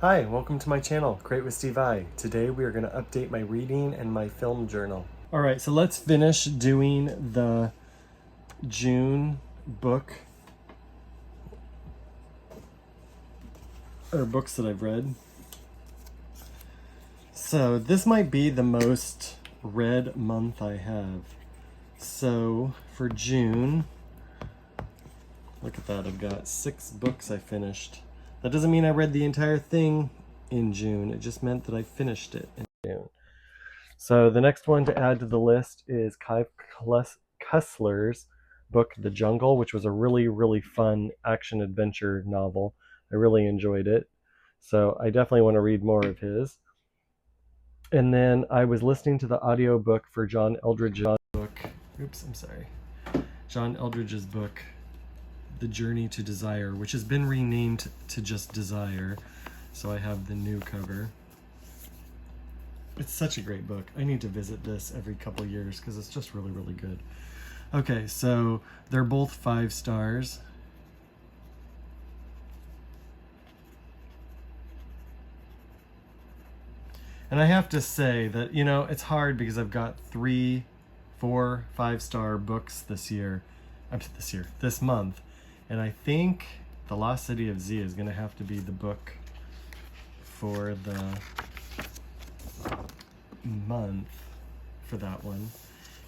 Hi, welcome to my channel, Create with Steve I. Today we are going to update my reading and my film journal. Alright, so let's finish doing the June book, or books that I've read. So this might be the most read month I have. So for June, look at that, I've got 6 books I finished. That doesn't mean I read the entire thing in June, it just meant that I finished it in June. So the next one to add to the list is Kai Kessler's book, The Jungle, which was a really, really fun action-adventure novel. I really enjoyed it. So I definitely want to read more of his. And then I was listening to the audiobook for John Eldredge's book. John Eldredge's book, The Journey to Desire, which has been renamed to just Desire. So I have the new cover. It's such a great book. I need to visit this every couple years because it's just really, really good. Okay, so they're both 5 stars. And I have to say that, you know, it's hard because I've got 3, 4, 5-star books this month. And I think The Lost City of Z is going to have to be the book for the month for that one.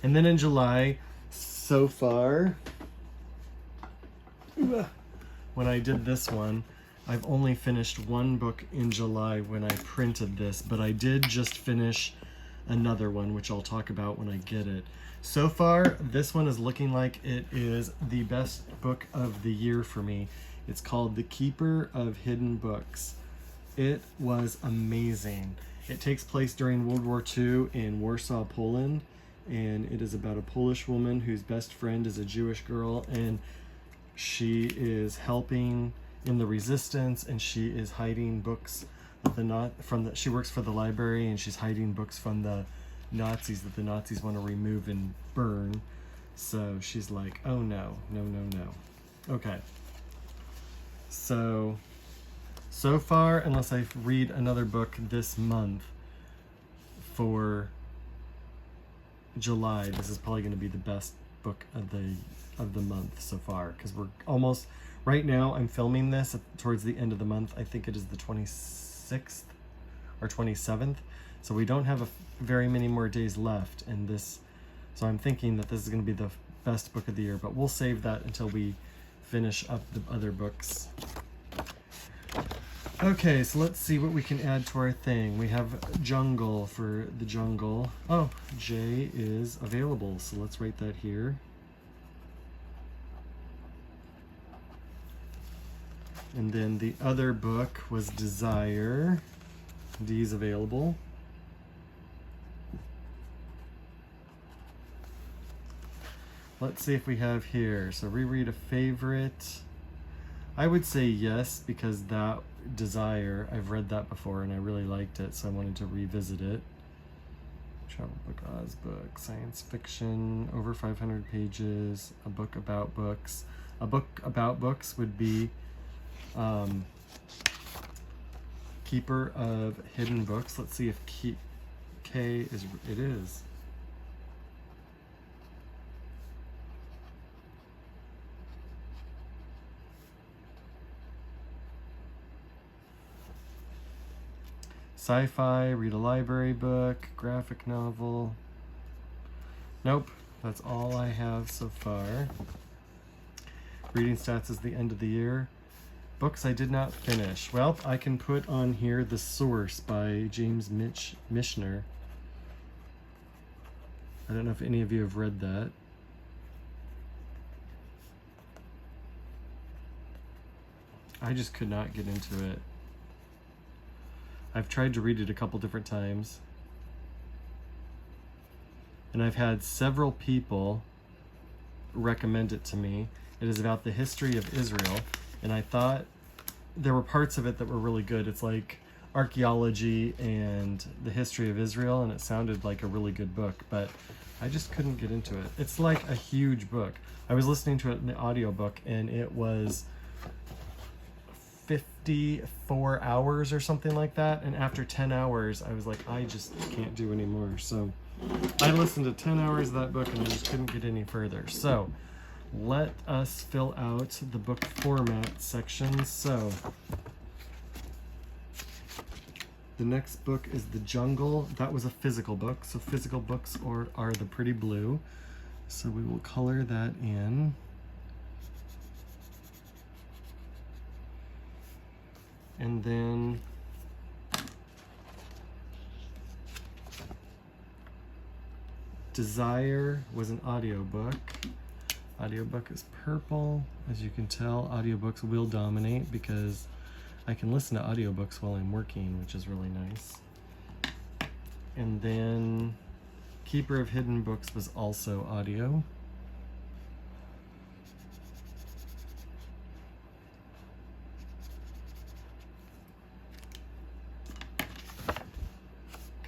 And then in July, so far, when I did this one, I've only finished 1 book in July when I printed this, but I did just finish another one, which I'll talk about when I get it. So far, this one is looking like it is the best book of the year for me. It's called The Keeper of Hidden Books. It was amazing. It takes place during World War II in Warsaw, Poland, and it is about a Polish woman whose best friend is a Jewish girl, and she is helping in the resistance, and she is hiding books she works for the library, and she's hiding books from the Nazis that the Nazis want to remove and burn. So she's like, oh no, no, no, no. Okay. So far, unless I read another book this month for July, this is probably going to be the best book of the month so far, because we're almost, right now I'm filming this towards the end of the month. I think it is the 26th or 27th, so we don't have very many more days left in this, so I'm thinking that this is going to be the best book of the year, but we'll save that until we finish up the other books. Okay, so let's see what we can add to our thing. We have Jungle for The Jungle. Oh, J is available, so let's write that here. And then the other book was Desire. D is available. Let's see if we have here. So reread a favorite. I would say yes, because that Desire, I've read that before and I really liked it, so I wanted to revisit it. Travel book, Oz book, science fiction, over 500 pages, a book about books. A book about books would be Keeper of Hidden Books. Let's see if K is, it is. Sci-fi, read a library book, graphic novel. Nope, that's all I have so far. Reading stats is the end of the year. Books I did not finish. Well, I can put on here The Source by James Michener. I don't know if any of you have read that. I just could not get into it. I've tried to read it a couple different times, and I've had several people recommend it to me. It is about the history of Israel, and I thought there were parts of it that were really good. It's like archaeology and the history of Israel, and it sounded like a really good book, but I just couldn't get into it. It's like a huge book. I was listening to it in the audiobook, and it was 54 hours or something like that. And after 10 hours, I was like, I just can't do anymore. So I listened to 10 hours of that book and I just couldn't get any further. So let us fill out the book format section. So the next book is The Jungle. That was a physical book. So physical books are the pretty blue. So we will color that in. And then Desire was an audiobook. Audiobook is purple. As you can tell, audiobooks will dominate because I can listen to audiobooks while I'm working, which is really nice. And then Keeper of Hidden Books was also audio.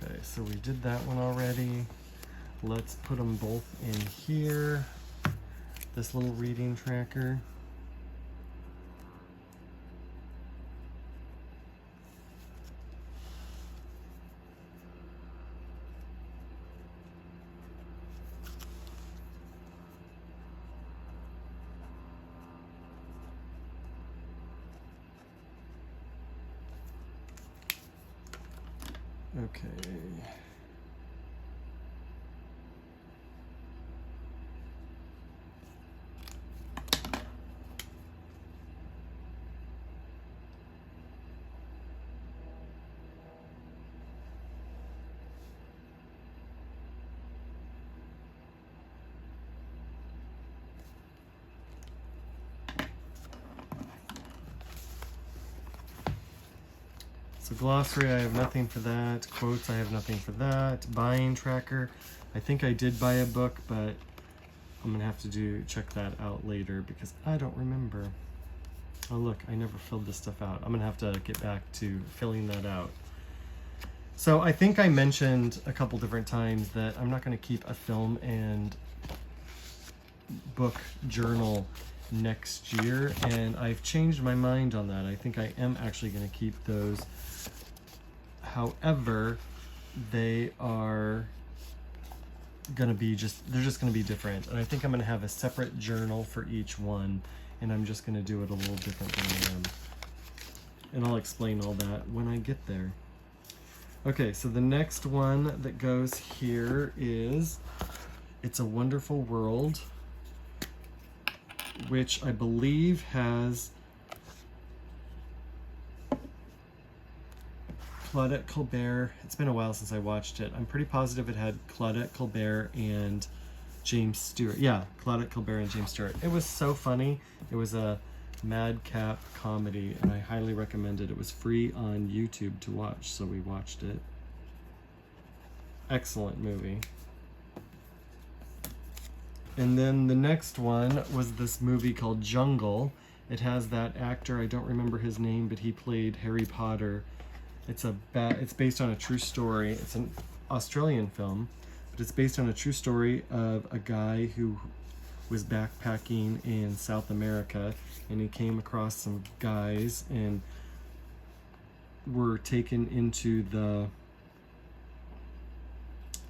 Okay, so we did that one already. Let's put them both in here. This little reading tracker. Okay. So glossary, I have nothing for that. Quotes, I have nothing for that. Buying tracker, I think I did buy a book, but I'm gonna have to check that out later because I don't remember. Oh look, I never filled this stuff out. I'm gonna have to get back to filling that out. So I think I mentioned a couple different times that I'm not gonna keep a film and book journal next year, and I've changed my mind on that. I think I am actually gonna keep those. However, they are gonna be they're just gonna be different. And I think I'm gonna have a separate journal for each one, and I'm just gonna do it a little different than I am. And I'll explain all that when I get there. Okay, so the next one that goes here is It's a Wonderful World, which I believe has Claudette Colbert. It's been a while since I watched it. I'm pretty positive it had Claudette Colbert and James Stewart. Yeah, Claudette Colbert and James Stewart. It was so funny. It was a madcap comedy, and I highly recommend it. It was free on YouTube to watch, so we watched it. Excellent movie. And then the next one was this movie called Jungle. It has that actor, I don't remember his name, but he played Harry Potter. It's based on a true story. It's an Australian film, but it's based on a true story of a guy who was backpacking in South America, and he came across some guys and were taken into the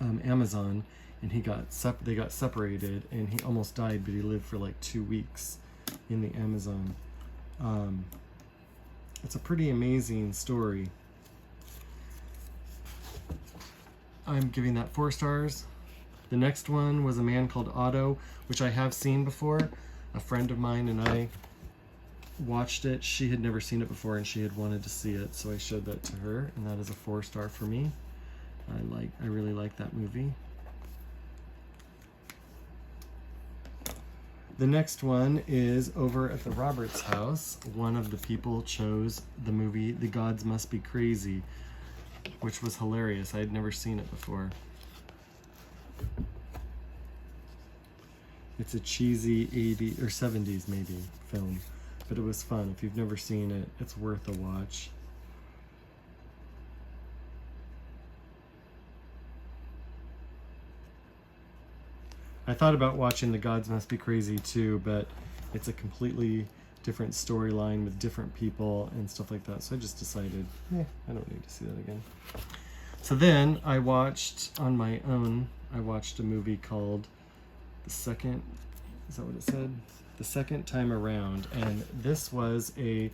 Amazon, and they got separated, and he almost died, but he lived for like 2 weeks in the Amazon. It's a pretty amazing story. I'm giving that 4 stars. The next one was A Man Called Otto, which I have seen before. A friend of mine and I watched it. She had never seen it before, and she had wanted to see it, so I showed that to her, and that is a 4 star for me. I really like that movie. The next one is over at the Roberts house. One of the people chose the movie The Gods Must Be Crazy, which was hilarious. I had never seen it before. It's a cheesy 80s or 70s maybe film, but it was fun. If you've never seen it, it's worth a watch. I thought about watching The Gods Must Be Crazy too, but it's a completely different storyline with different people and stuff like that. So I just decided, I don't need to see that again. So then I watched on my own, I watched a movie called The Second, is that what it said? The Second Time Around. And this was a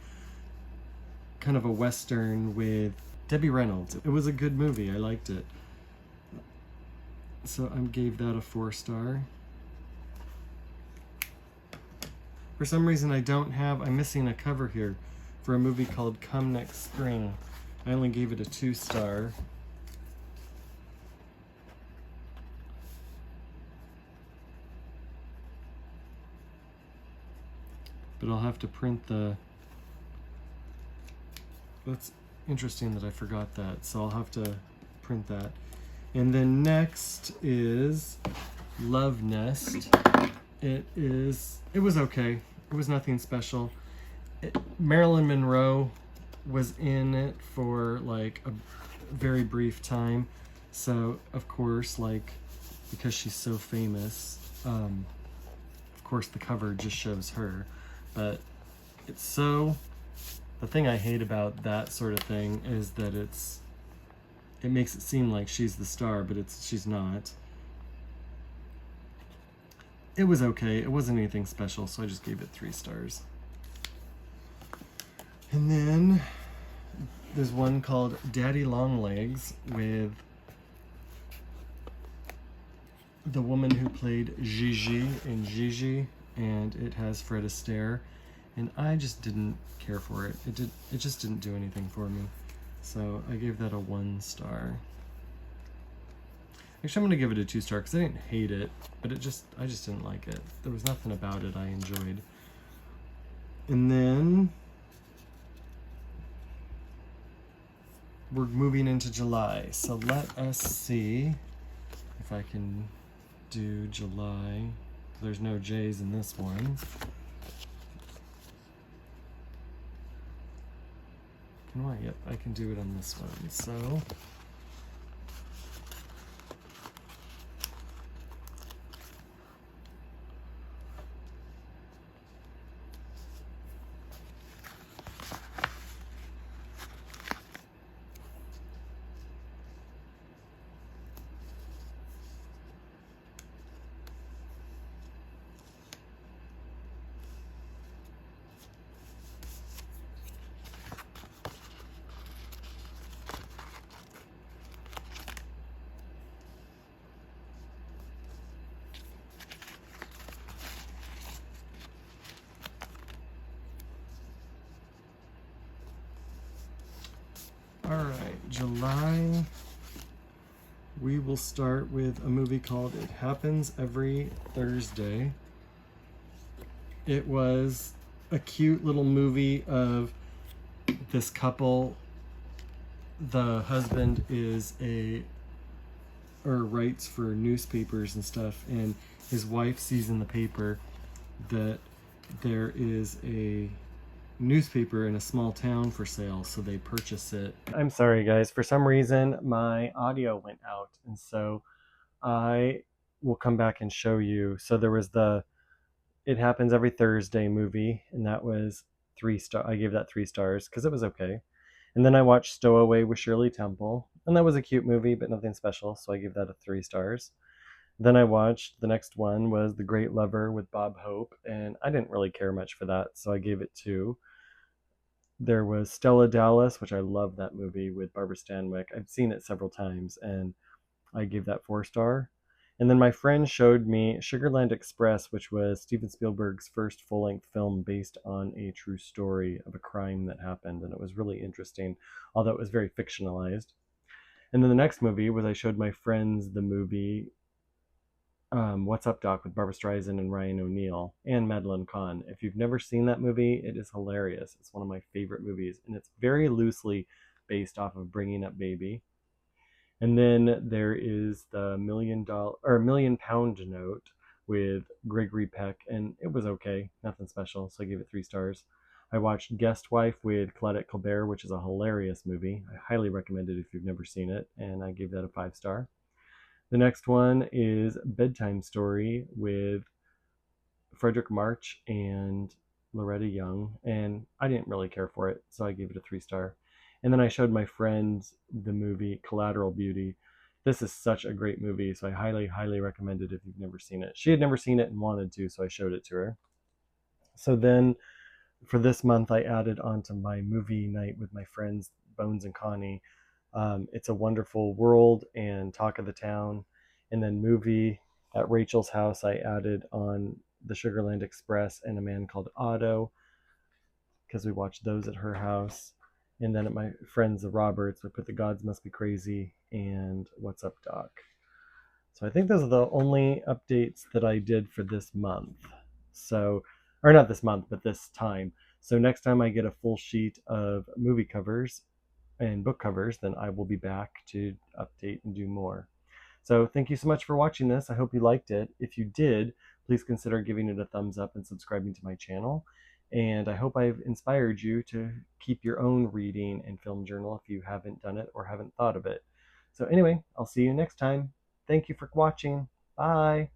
kind of a Western with Debbie Reynolds. It was a good movie. I liked it. So I gave that a 4-star. For some reason I'm missing a cover here for a movie called Come Next Spring. I only gave it a 2-star. But I'll have to print the... That's interesting that I forgot that, so I'll have to print that. And then next is Love Nest. It was okay. It was nothing special. Marilyn Monroe was in it for like a very brief time. So of course, like, because she's so famous, of course the cover just shows her. But it's so, the thing I hate about that sort of thing is that it makes it seem like she's the star, but she's not. It was okay. It wasn't anything special, so I just gave it 3 stars. And then there's one called Daddy Longlegs with the woman who played Gigi in Gigi, and it has Fred Astaire, and I just didn't care for it. It just didn't do anything for me. So I gave that a 1 star. Actually, I'm going to give it a 2-star because I didn't hate it, but I just didn't like it. There was nothing about it I enjoyed. And then we're moving into July. So let us see if I can do July. There's no J's in this one. Can I? Yep, I can do it on this one. So Alright, July, we will start with a movie called It Happens Every Thursday. It was a cute little movie of this couple. The husband writes for newspapers and stuff, and his wife sees in the paper that there is a newspaper in a small town for sale, so they purchase it. I'm sorry guys, for some reason my audio went out, and so I will come back and show you. So there was the It Happens Every Thursday movie, and that was 3 star. I gave that 3 stars because it was okay. And then I watched Stowaway with Shirley Temple, and that was a cute movie but nothing special, so I gave that a 3 stars. Then I watched, the next one was The Great Lover with Bob Hope, and I didn't really care much for that, so I gave it 2. There was Stella Dallas, which I love that movie with Barbara Stanwyck. I've seen it several times, and I gave that 4 star. And then my friend showed me Sugarland Express, which was Steven Spielberg's first full-length film based on a true story of a crime that happened, and it was really interesting, although it was very fictionalized. And then the next movie was I showed my friends the movie What's Up, Doc, with Barbara Streisand and Ryan O'Neal and Madeline Kahn. If you've never seen that movie, it is hilarious. It's one of my favorite movies, and it's very loosely based off of Bringing Up Baby. And then there is the Million Pound Note with Gregory Peck, and it was okay, nothing special, so I gave it 3 stars. I watched Guest Wife with Claudette Colbert, which is a hilarious movie. I highly recommend it if you've never seen it, and I gave that a 5 star. The next one is Bedtime Story with Frederick March and Loretta Young, and I didn't really care for it, so I gave it a 3 star. And then I showed my friends the movie Collateral Beauty. This is such a great movie, so I highly, highly recommend it if you've never seen it. She had never seen it and wanted to, so I showed it to her. So then for this month, I added onto my movie night with my friends, Bones and Connie. It's a Wonderful World and Talk of the Town. And then movie at Rachel's house, I added on the Sugarland Express and A Man Called Otto because we watched those at her house. And then at my friends, the Roberts, we put The Gods Must Be Crazy and What's Up, Doc. So I think those are the only updates that I did for this month. So, or not this month, but this time. So next time I get a full sheet of movie covers and book covers, then I will be back to update and do more. So thank you so much for watching this. I hope you liked it. If you did, please consider giving it a thumbs up and subscribing to my channel. And I hope I've inspired you to keep your own reading and film journal if you haven't done it or haven't thought of it. So anyway, I'll see you next time. Thank you for watching. Bye.